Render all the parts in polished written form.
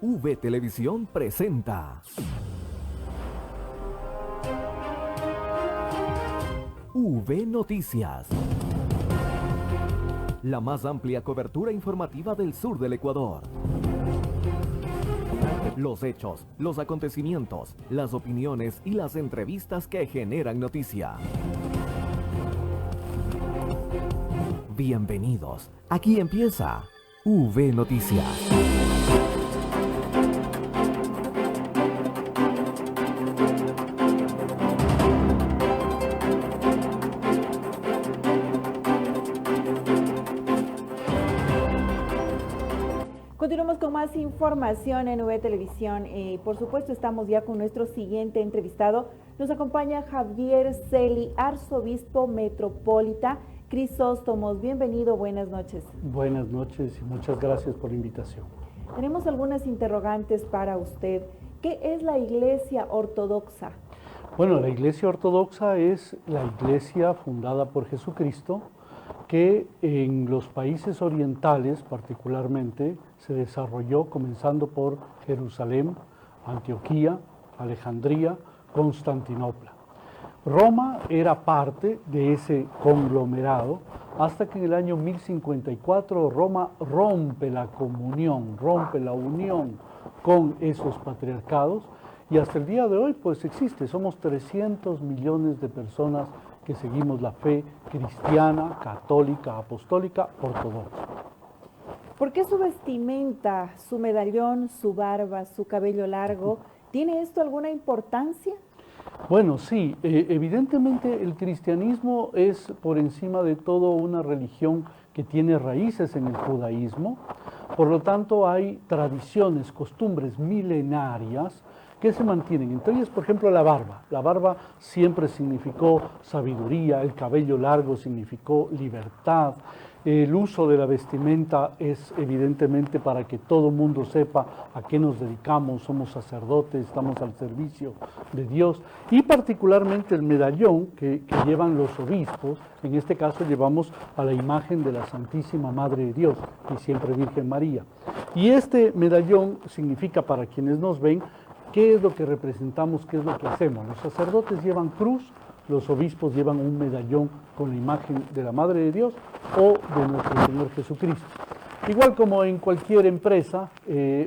V Televisión presenta V Noticias, la más amplia cobertura informativa del sur del Ecuador. Los hechos, los acontecimientos, las opiniones y las entrevistas que generan noticia. Bienvenidos, aquí empieza V Noticias. Continuamos con más información en V Televisión. Por supuesto, estamos ya con nuestro siguiente entrevistado. Nos acompaña Javier Celi, arzobispo metropolita Crisóstomos. Bienvenido, buenas noches. Buenas noches y muchas gracias por la invitación. Tenemos algunas interrogantes para usted. ¿Qué es la Iglesia Ortodoxa? Bueno, la Iglesia Ortodoxa es la iglesia fundada por Jesucristo, que en los países orientales particularmente se desarrolló comenzando por Jerusalén, Antioquía, Alejandría, Constantinopla. Roma era parte de ese conglomerado hasta que en el año 1054 Roma rompe la comunión, rompe la unión con esos patriarcados y hasta el día de hoy pues existe, somos 300 millones de personas que seguimos la fe cristiana, católica, apostólica, ortodoxa. ¿Por qué su vestimenta, su medallón, su barba, su cabello largo? ¿Tiene esto alguna importancia? Bueno, sí, evidentemente el cristianismo es por encima de todo una religión que tiene raíces en el judaísmo, por lo tanto hay tradiciones, costumbres milenarias que se mantienen. Entre ellas, por ejemplo, la barba. La barba siempre significó sabiduría, el cabello largo significó libertad. El uso de la vestimenta es evidentemente para que todo el mundo sepa a qué nos dedicamos, somos sacerdotes, estamos al servicio de Dios. Y particularmente el medallón que llevan los obispos, en este caso llevamos a la imagen de la Santísima Madre de Dios y siempre Virgen María. Y este medallón significa para quienes nos ven, ¿qué es lo que representamos? ¿Qué es lo que hacemos? Los sacerdotes llevan cruz, los obispos llevan un medallón con la imagen de la Madre de Dios o de nuestro Señor Jesucristo. Igual como en cualquier empresa,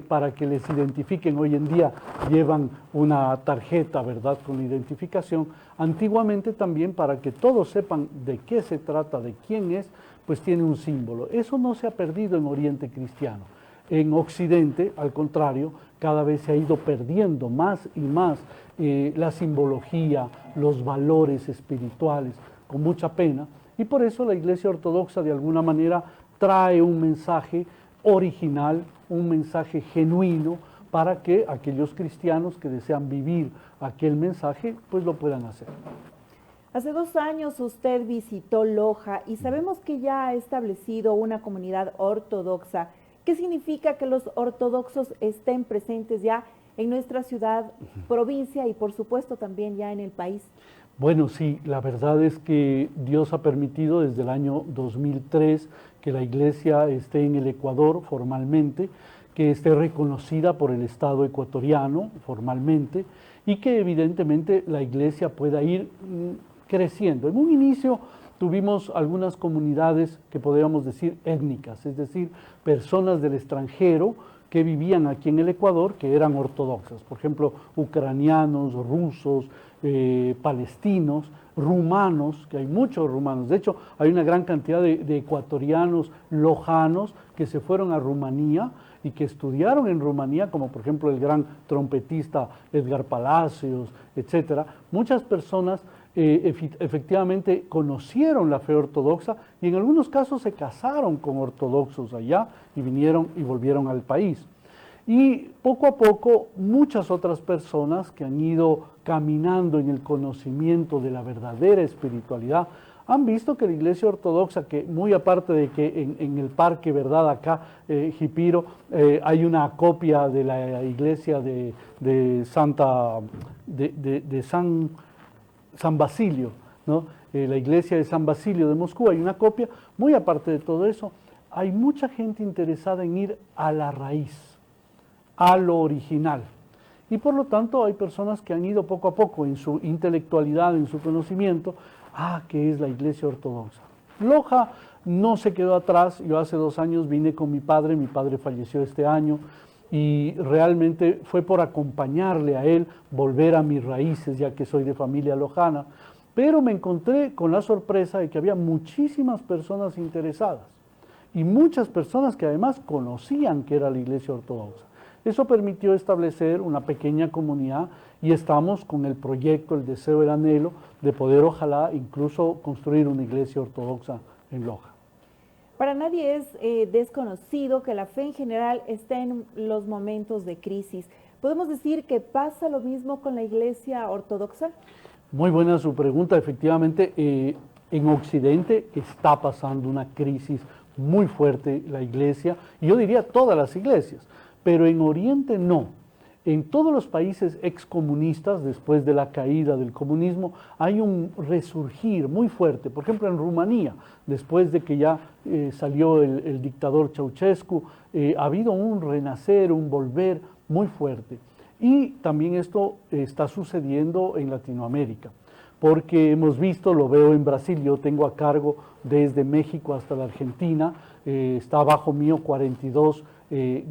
para que les identifiquen hoy en día llevan una tarjeta, ¿verdad?, con identificación. Antiguamente también para que todos sepan de qué se trata, de quién es, pues tiene un símbolo. Eso no se ha perdido en Oriente Cristiano. En Occidente, al contrario, cada vez se ha ido perdiendo más y más la simbología, los valores espirituales, con mucha pena. Y por eso la Iglesia Ortodoxa de alguna manera trae un mensaje original, un mensaje genuino, para que aquellos cristianos que desean vivir aquel mensaje, pues lo puedan hacer. Hace 2 años usted visitó Loja y sabemos que ya ha establecido una comunidad ortodoxa. ¿Qué significa que los ortodoxos estén presentes ya en nuestra ciudad, provincia y por supuesto también ya en el país? Bueno, sí, la verdad es que Dios ha permitido desde el año 2003 que la iglesia esté en el Ecuador formalmente, que esté reconocida por el Estado ecuatoriano formalmente y que evidentemente la iglesia pueda ir creciendo. En un inicio tuvimos algunas comunidades que podríamos decir étnicas, es decir, personas del extranjero que vivían aquí en el Ecuador que eran ortodoxas, por ejemplo, ucranianos, rusos, palestinos, rumanos, que hay muchos rumanos. De hecho, hay una gran cantidad de ecuatorianos lojanos que se fueron a Rumanía y que estudiaron en Rumanía, como por ejemplo el gran trompetista Edgar Palacios, etcétera. Muchas personas efectivamente conocieron la fe ortodoxa y en algunos casos se casaron con ortodoxos allá y vinieron y volvieron al país. Y poco a poco muchas otras personas que han ido caminando en el conocimiento de la verdadera espiritualidad han visto que la Iglesia Ortodoxa, que muy aparte de que en el parque, ¿verdad?, acá, Jipiro, hay una copia de la iglesia de San Basilio, ¿no? La iglesia de San Basilio de Moscú, hay una copia. Muy aparte de todo eso, hay mucha gente interesada en ir a la raíz, a lo original. Y por lo tanto hay personas que han ido poco a poco en su intelectualidad, en su conocimiento, ¿qué es la Iglesia Ortodoxa? Loja no se quedó atrás. Yo hace 2 años vine con mi padre falleció este año, y realmente fue por acompañarle a él, volver a mis raíces, ya que soy de familia lojana, pero me encontré con la sorpresa de que había muchísimas personas interesadas, y muchas personas que además conocían que era la Iglesia Ortodoxa. Eso permitió establecer una pequeña comunidad, y estamos con el proyecto, el deseo, el anhelo de poder, ojalá, incluso construir una iglesia ortodoxa en Loja. Para nadie es desconocido que la fe en general está en los momentos de crisis. ¿Podemos decir que pasa lo mismo con la Iglesia Ortodoxa? Muy buena su pregunta. Efectivamente, en Occidente está pasando una crisis muy fuerte la iglesia, y yo diría todas las iglesias, pero en Oriente no. En todos los países excomunistas, después de la caída del comunismo, hay un resurgir muy fuerte. Por ejemplo, en Rumanía, después de que ya salió el dictador Ceausescu, ha habido un renacer, un volver muy fuerte. Y también esto está sucediendo en Latinoamérica, porque hemos visto, lo veo en Brasil, yo tengo a cargo desde México hasta la Argentina, está bajo mío 42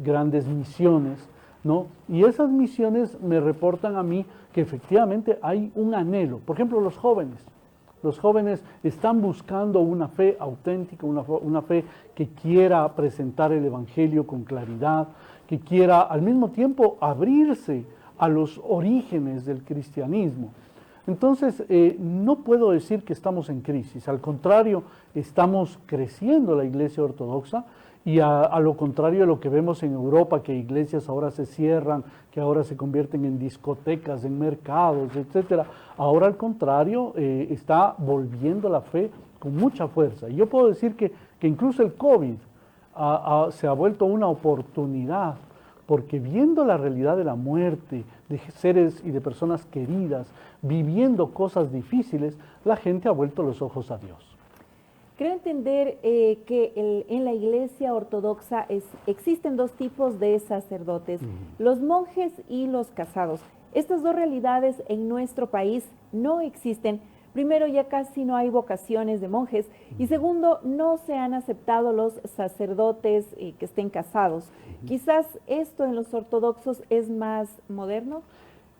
grandes misiones, ¿no? Y esas misiones me reportan a mí que efectivamente hay un anhelo. Por ejemplo, los jóvenes están buscando una fe auténtica, una fe que quiera presentar el Evangelio con claridad, que quiera al mismo tiempo abrirse a los orígenes del cristianismo. Entonces, no puedo decir que estamos en crisis, al contrario, estamos creciendo la Iglesia Ortodoxa, y a lo contrario de lo que vemos en Europa, que iglesias ahora se cierran, que ahora se convierten en discotecas, en mercados, etc. Ahora al contrario, está volviendo la fe con mucha fuerza. Y yo puedo decir que incluso el COVID se ha vuelto una oportunidad, porque viendo la realidad de la muerte, de seres y de personas queridas, viviendo cosas difíciles, la gente ha vuelto los ojos a Dios. Creo entender que en la Iglesia Ortodoxa existen 2 tipos de sacerdotes, los monjes y los casados. Estas 2 realidades en nuestro país no existen. Primero, ya casi no hay vocaciones de monjes, y segundo, no se han aceptado los sacerdotes que estén casados. Quizás esto en los ortodoxos es más moderno.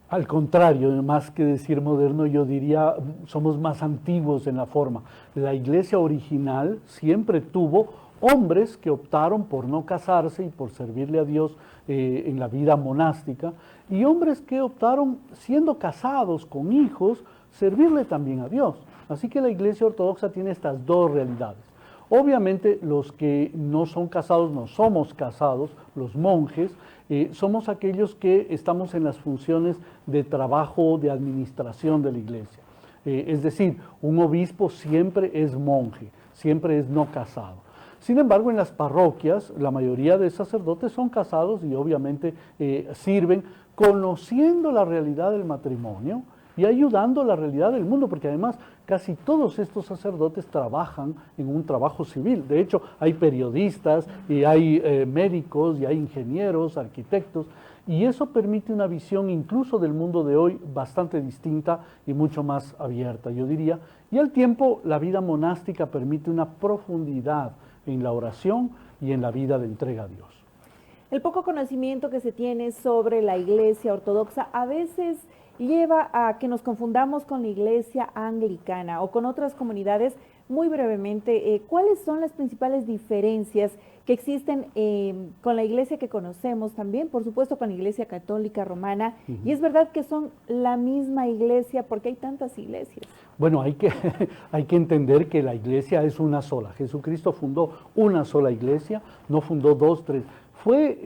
Al contrario, más que decir moderno, yo diría somos más antiguos en la forma. La iglesia original siempre tuvo hombres que optaron por no casarse y por servirle a Dios en la vida monástica, y hombres que optaron, siendo casados con hijos, servirle también a Dios. Así que la iglesia ortodoxa tiene estas 2 realidades. Obviamente los que no son casados, no somos casados, los monjes, somos aquellos que estamos en las funciones de trabajo, de administración de la iglesia. Es decir, un obispo siempre es monje, siempre es no casado. Sin embargo, en las parroquias, la mayoría de sacerdotes son casados y obviamente sirven conociendo la realidad del matrimonio y ayudando a la realidad del mundo, porque además casi todos estos sacerdotes trabajan en un trabajo civil. De hecho, hay periodistas, y hay médicos, y hay ingenieros, arquitectos, y eso permite una visión incluso del mundo de hoy bastante distinta y mucho más abierta, yo diría. Y al tiempo, la vida monástica permite una profundidad en la oración y en la vida de entrega a Dios. El poco conocimiento que se tiene sobre la Iglesia Ortodoxa a veces lleva a que nos confundamos con la Iglesia Anglicana o con otras comunidades. Muy brevemente, ¿cuáles son las principales diferencias que existen con la Iglesia que conocemos también, por supuesto, con la Iglesia Católica Romana? Y es verdad que son la misma Iglesia, porque hay tantas iglesias. Bueno, hay que entender que la Iglesia es una sola. Jesucristo fundó una sola Iglesia, no fundó 2, 3. Fue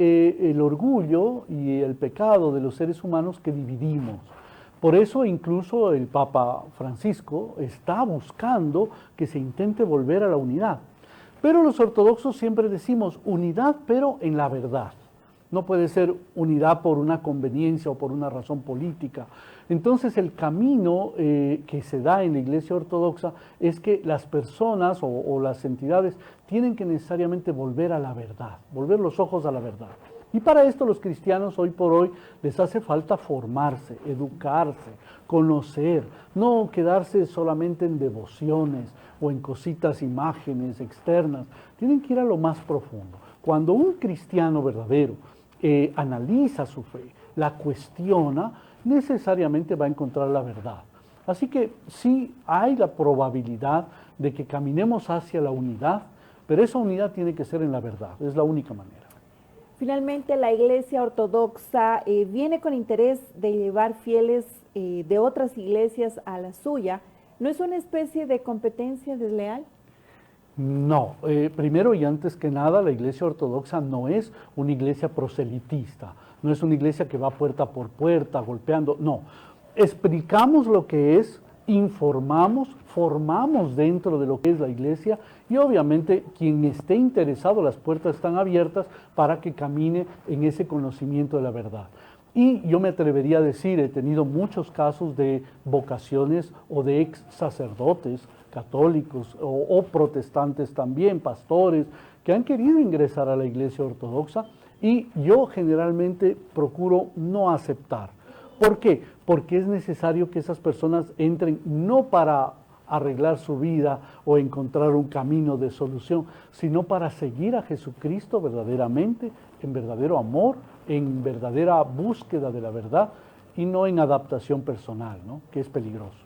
el orgullo y el pecado de los seres humanos que dividimos. Por eso incluso el Papa Francisco está buscando que se intente volver a la unidad. Pero los ortodoxos siempre decimos unidad, pero en la verdad. No puede ser unidad por una conveniencia o por una razón política. Entonces el camino que se da en la Iglesia Ortodoxa es que las personas o las entidades tienen que necesariamente volver a la verdad, volver los ojos a la verdad. Y para esto los cristianos hoy por hoy les hace falta formarse, educarse, conocer, no quedarse solamente en devociones o en cositas, imágenes externas. Tienen que ir a lo más profundo. Cuando un cristiano verdadero analiza su fe, la cuestiona, necesariamente va a encontrar la verdad. Así que sí hay la probabilidad de que caminemos hacia la unidad, pero esa unidad tiene que ser en la verdad, es la única manera. Finalmente, la Iglesia Ortodoxa viene con interés de llevar fieles de otras iglesias a la suya. ¿No es una especie de competencia desleal? No, primero y antes que nada, la Iglesia Ortodoxa no es una iglesia proselitista, no es una iglesia que va puerta por puerta golpeando, no. Explicamos lo que es, informamos, formamos dentro de lo que es la iglesia y obviamente quien esté interesado, las puertas están abiertas para que camine en ese conocimiento de la verdad. Y yo me atrevería a decir, he tenido muchos casos de vocaciones o de ex sacerdotes católicos o protestantes también, pastores, que han querido ingresar a la iglesia ortodoxa y yo generalmente procuro no aceptar. ¿Por qué? Porque es necesario que esas personas entren no para arreglar su vida o encontrar un camino de solución, sino para seguir a Jesucristo verdaderamente, en verdadero amor, en verdadera búsqueda de la verdad y no en adaptación personal, ¿no? Que es peligroso.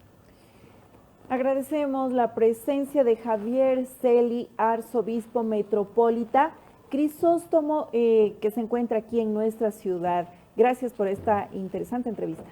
Agradecemos la presencia de Javier Celi, arzobispo metropolita Crisóstomo, que se encuentra aquí en nuestra ciudad. Gracias por esta interesante entrevista.